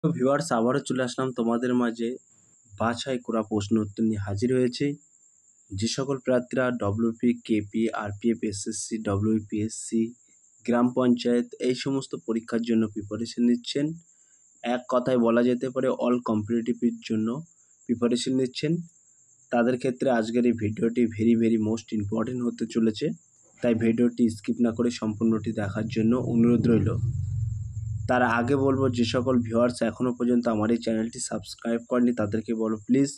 তো ভিউয়ার্স আবারও চলে আসলাম তোমাদের মাঝে বাছাই করা প্রশ্ন উত্তর নিয়ে হাজির হয়েছে। যে সকল প্রার্থীরা WP, KP, RPF, SSC, WPSC, গ্রাম পঞ্চায়েত এই সমস্ত পরীক্ষার জন্য প্রিপারেশন নিচ্ছেন, এক কথায় বলা যেতে পারে অল কম্পিটিটিভের জন্য প্রিপারেশন নিচ্ছেন, তাদের ক্ষেত্রে আজকের এই ভিডিওটি ভেরি মোস্ট ইম্পর্টেন্ট হতে চলেছে। তাই ভিডিওটি স্কিপ না করে সম্পূর্ণটি দেখার জন্য অনুরোধ রইল। তার আগে বলবো, যে সকল ভিউয়ার্স এখনও পর্যন্ত আমার এই চ্যানেলটি সাবস্ক্রাইব করেনি তাদেরকে বলো প্লিজ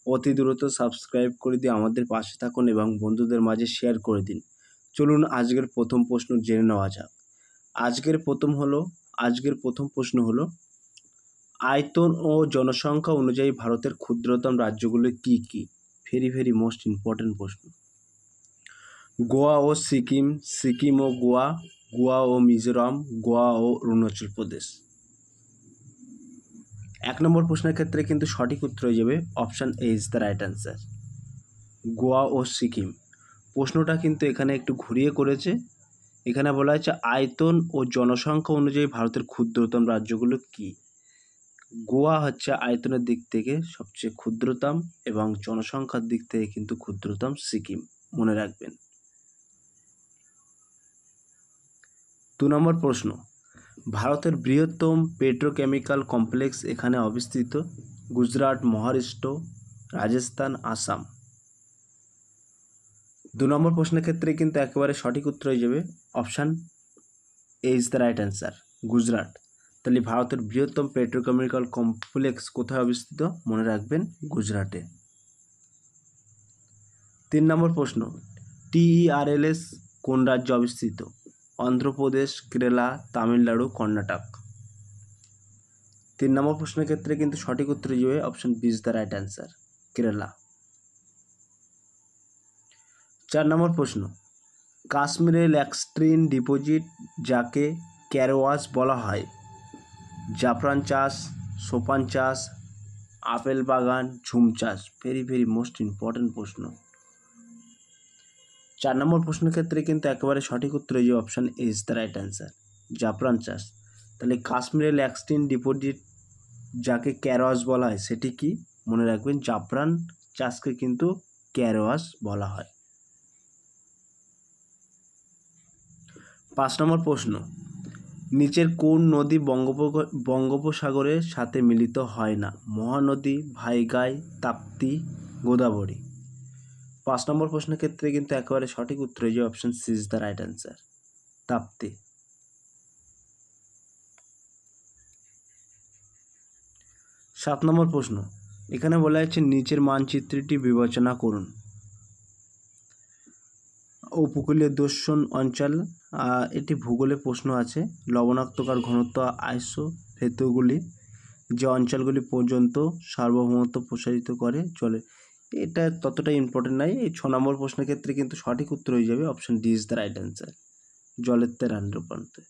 অতি দ্রুত সাবস্ক্রাইব করে দিয়ে আমাদের পাশে থাকুন এবং বন্ধুদের মাঝে শেয়ার করে দিন। চলুন আজকের প্রথম প্রশ্ন জেনে নেওয়া যাক। আজকের প্রথম প্রশ্ন হলো আয়তন ও জনসংখ্যা অনুযায়ী ভারতের ক্ষুদ্রতম রাজ্যগুলো কি কি? ভেরি মোস্ট ইম্পর্টেন্ট প্রশ্ন। গোয়া ও সিকিম, সিকিম ও গোয়া, গোয়া ও মিজোরাম, গোয়া ও অরুণাচল প্রদেশ। 1 নম্বর প্রশ্নের ক্ষেত্রে কিন্তু সঠিক উত্তর হয়ে যাবে option A is the right answer, Goa ও সিকিম। প্রশ্নটা কিন্তু এখানে একটু ঘুরিয়ে করেছে। এখানে বলা হয়েছে আয়তন ও জনসংখ্যা অনুযায়ী ভারতের ক্ষুদ্রতম রাজ্যগুলো কি? গোয়া হচ্ছে আয়তনের দিক থেকে সবচেয়ে ক্ষুদ্রতম এবং জনসংখ্যার দিক থেকে কিন্তু ক্ষুদ্রতম সিকিম, মনে রাখবেন। 2 নম্বর প্রশ্ন, ভারতের বৃহত্তম পেট্রোকেমিক্যাল কমপ্লেক্স এখানে অবস্থিত? গুজরাট, মহারাষ্ট্র, রাজস্থান, আসাম। 2 নম্বর প্রশ্নের ক্ষেত্রে কিন্তু একেবারে সঠিক উত্তর হয়ে যাবে option A is the right answer, Gujarat. তাহলে ভারতের বৃহত্তম পেট্রোকেমিক্যাল কমপ্লেক্স কোথায় অবস্থিত? মনে রাখবেন গুজরাটে। 3 নম্বর প্রশ্ন, TERLS কোন রাজ্যে অবস্থিত? অন্ধ্রপ্রদেশ, কেরালা, তামিলনাড়ু, কর্ণাটক। 3 নম্বর প্রশ্নের ক্ষেত্রে কিন্তু সঠিক উত্তর হয়ে যাবে option B is the right answer, Kerala. 4 নম্বর প্রশ্ন, কাশ্মীরের ল্যাক্সট্রিন ডিপোজিট যাকে ক্যারোয়াস বলা হয়? জাফরান চাষ, সোপান চাষ, আপেল বাগান, ঝুম চাষ। ভেরি মোস্ট ইম্পর্টেন্ট প্রশ্ন। 4 নম্বর প্রশ্নের ক্ষেত্রে কিন্তু একেবারে সঠিক উত্তর হয়ে যাবে option A is the right answer, জাফরান চাষ। তাহলে কাশ্মীরের ল্যাক্সট্রিন ডিপোজিট যাকে ক্যারোয়াস বলা হয় সেটি কি? মনে রাখবেন জাফরান চাষকে কিন্তু ক্যারোয়াস বলা হয়। 5 নম্বর প্রশ্ন, নিচের কোন নদী বঙ্গোপসাগরের সাথে মিলিত হয় না? মহানদী, ভাইগাই, তাপ্তি, গোদাবরী। 5 নম্বর প্রশ্নের ক্ষেত্রে কিন্তু একেবারে সঠিক উত্তর হয়ে যাবে option C is the right answer, Tapti. 7 নম্বর প্রশ্ন, এখানে বলা হয়েছে নিচের মানচিত্রটি বিবেচনা করুন। উপকূলীয় দর্শন অঞ্চল, এটি ভূগোলে প্রশ্ন আছে। লবণাক্তকার ঘনত্ব আইসোথেতুগুলি যে অঞ্চলগুলি পর্যন্ত সার্বভৌমত্ব প্রসারিত করে চলে, এটা ততটা ইম্পর্টেন্ট নয়। এই 6 নম্বর প্রশ্নের ক্ষেত্রে কিন্তু সঠিক উত্তর হয়ে যাবে option D is the right answer, জলের রূপান্তর।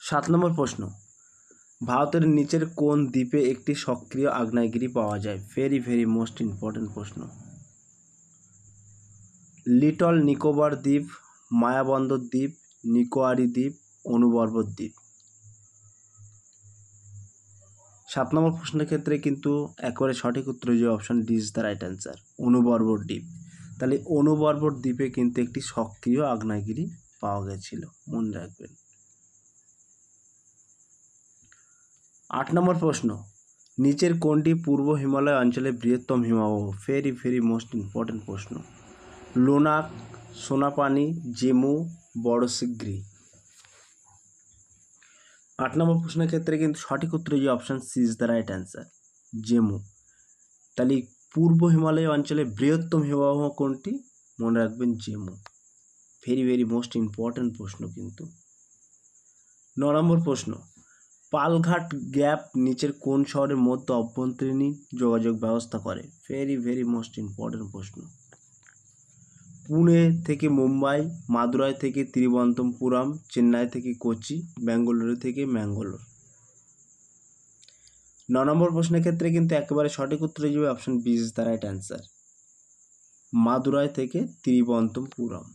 7 নম্বর প্রশ্ন, ভারতের নিচের কোন দ্বীপে একটি সক্রিয় আগ্নেয়গিরি পাওয়া যায়? ভেরি মোস্ট ইম্পর্টেন্ট প্রশ্ন। লিটল নিকোবর দ্বীপ, মায়াবন্দর দ্বীপ, নিকোয়ারি দ্বীপ, অনুবর্বর দ্বীপ। 7 নম্বর প্রশ্নের ক্ষেত্রে কিন্তু একেবারে সঠিক উত্তর হয়ে যাবে option D is the right answer, অনুবর্বর দ্বীপ। তাহলে অনুবর্বর দ্বীপে কিন্তু একটি সক্রিয় আগ্নেয়গিরি পাওয়া গেছিল, মনে রাখবেন। 8 নম্বর প্রশ্ন, নিচের কোনটি পূর্ব হিমালয় অঞ্চলের বৃহত্তম হিমবাহ? ভেরি মোস্ট ইম্পর্টেন্ট প্রশ্ন। লোনাক, সোনাপানি, জেমু, বড়শিগড়ি। 8 নম্বর প্রশ্নের ক্ষেত্রে কিন্তু সঠিক উত্তর হয়ে যাবে option C is the right answer, Zemu. তাহলে পূর্ব হিমালয় অঞ্চলে বৃহত্তম হিমবাহ কোনটি? মনে রাখবেন জেমু। ভেরি মোস্ট ইম্পর্টেন্ট প্রশ্ন কিন্তু। 9 নম্বর প্রশ্ন, পালঘাট গ্যাপ নিচের কোন শহরের মধ্যে অভ্যন্তরীণ যোগাযোগ ব্যবস্থা করে? ভেরি মোস্ট ইম্পর্টেন্ট প্রশ্ন। পুনে থেকে মুম্বাই, মাদুরাই থেকে তিরুবনন্তপুরম, চেন্নাই থেকে কোচি, বেঙ্গালুরু থেকে ম্যাঙ্গালোর। 9 নম্বর প্রশ্নের ক্ষেত্রে কিন্তু একেবারে সঠিক উত্তর হয়ে যাবে option B is the right answer, Madurai থেকে তিরুবনন্তপুরম।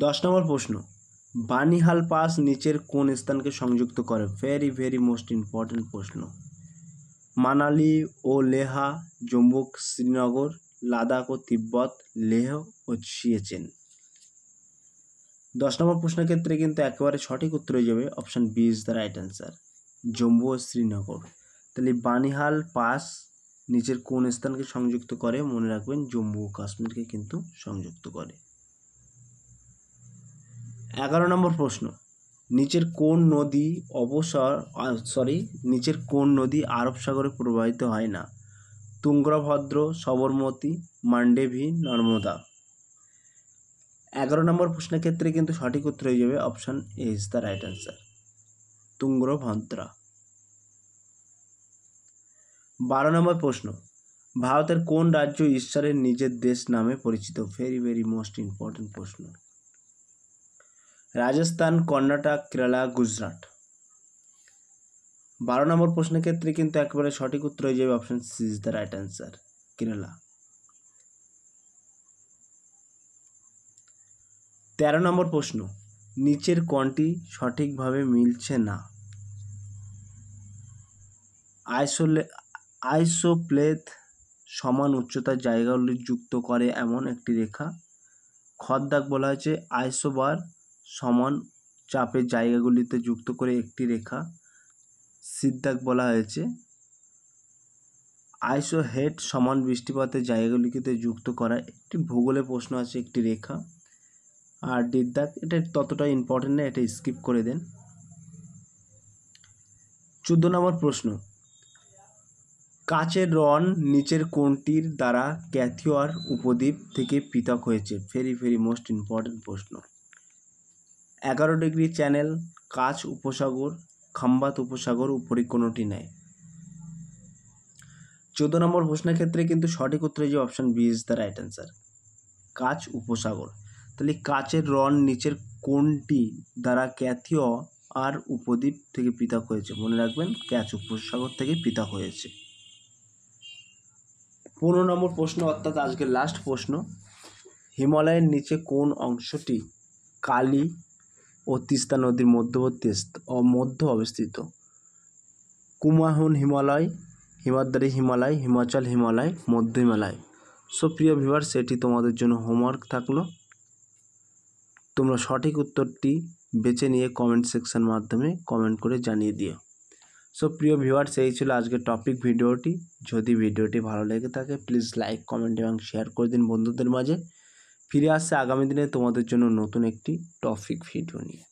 10 নম্বর প্রশ্ন, বানিহাল পাস নিচের কোন স্থানকে সংযুক্ত করে? ভেরি ভেরি মোস্ট ইম্পর্টেন্ট প্রশ্ন। মানালি ও লেহা, জম্মু শ্রীনগর, লাদাখ ও তিব্বত, লেহ ও সিয়েচেন। 10 নম্বর প্রশ্নের ক্ষেত্রে কিন্তু একেবারে সঠিক উত্তর হয়ে যাবে option B is the right answer, Jammu ও শ্রীনগর। তাহলে বানিহাল পাস নিচের কোন স্থানকে সংযুক্ত করে? মনে রাখবেন জম্মু ও কাশ্মীরকে কিন্তু সংযুক্ত করে। 11 নম্বর প্রশ্ন, নিচের কোন নদী আরব সাগরে প্রবাহিত হয় না? তুঙ্গভদ্র, সবরমতী, মান্ডেভি, নর্মদা। 11 নম্বর প্রশ্নের ক্ষেত্রে কিন্তু সঠিক উত্তর হয়ে যাবে option A is the right answer, Tungabhadra. 12 নম্বর প্রশ্ন, ভারতের কোন রাজ্য ঈশ্বরের নিজের দেশ নামে পরিচিত? ভেরি ভেরি মোস্ট ইম্পর্টেন্ট প্রশ্ন। রাজস্থান, কর্ণাটক, কেরালা, গুজরাট। 12 নম্বর প্রশ্নের ক্ষেত্রে কিন্তু একেবারে সঠিক উত্তর হয়ে যাবে option C is the right answer, Kerala. 13 নম্বর প্রশ্ন, নিচের কোনটি সঠিকভাবে মিলছে না? আইসোপ্লেথ সমান উচ্চতার জায়গাগুলি যুক্ত করে এমন একটি রেখা। খদ্দাক বলা হয়েছে আইসোবার সমান চাপের জায়গাগুলিতে যুক্ত করে একটি রেখা। সিদ্ধাক বলা হয়েছে আইসোহেড সমান বৃষ্টিপাতের জায়গাগুলিকে যুক্ত করা একটি ভূগোলের প্রশ্ন আছে, একটি রেখা। আর ডিদ্দাক এটা ততটা ইম্পর্টেন্ট না, এটা স্কিপ করে দেন। 14 নম্বর প্রশ্ন, কাচের রন নিচের কোনটির দ্বারা ক্যাথিওয়ার উপদ্বীপ থেকে পৃথক হয়েছে? ভেরি ভেরি মোস্ট ইম্পর্টেন্ট প্রশ্ন। 11 ডিগ্রি চ্যানেল, কাচ উপসাগর, খাম্বাত উপসাগর, উপরি কোনোটি নেয়। 14 নম্বর প্রশ্নের ক্ষেত্রে কিন্তু সঠিক উত্তর যে option B is the right answer, Kutch উপসাগর। তাহলে কাচের রন নিচের কোনটি দ্বারা ক্যাথিও আর উপদ্বীপ থেকে পৃথক হয়েছে? মনে রাখবেন ক্যাচ উপসাগর থেকে পৃথক হয়েছে। 15 নম্বর প্রশ্ন অর্থাৎ আজকের লাস্ট প্রশ্ন, হিমালয়ের নিচে কোন অংশটি কালী ও তিস্তা নদীর মধ্যবর্তী মধ্য অবস্থিত? কুমাউন হিমালয়, হিমাদ্রি হিমালয়, হিমাচল হিমালয়, মধ্য হিমালয়। সো প্রিয় ভিউয়ার্স, এটি তোমাদের জন্য হোমওয়ার্ক থাকলো। তোমরা সঠিক উত্তরটি বেছে নিয়ে কমেন্ট সেকশন মাধ্যমে কমেন্ট করে জানিয়ে দিও। সো প্রিয় ভিউয়ার্স, এই ছিল আজকের টপিক ভিডিওটি। যদি ভিডিওটি ভালো লেগে থাকে প্লিজ লাইক, কমেন্ট এবং শেয়ার করে দিন বন্ধুদের মাঝে। ফিরে আসছে আগামী দিনে তোমাদের জন্য নতুন একটি টপিক ভিডিও নিয়ে।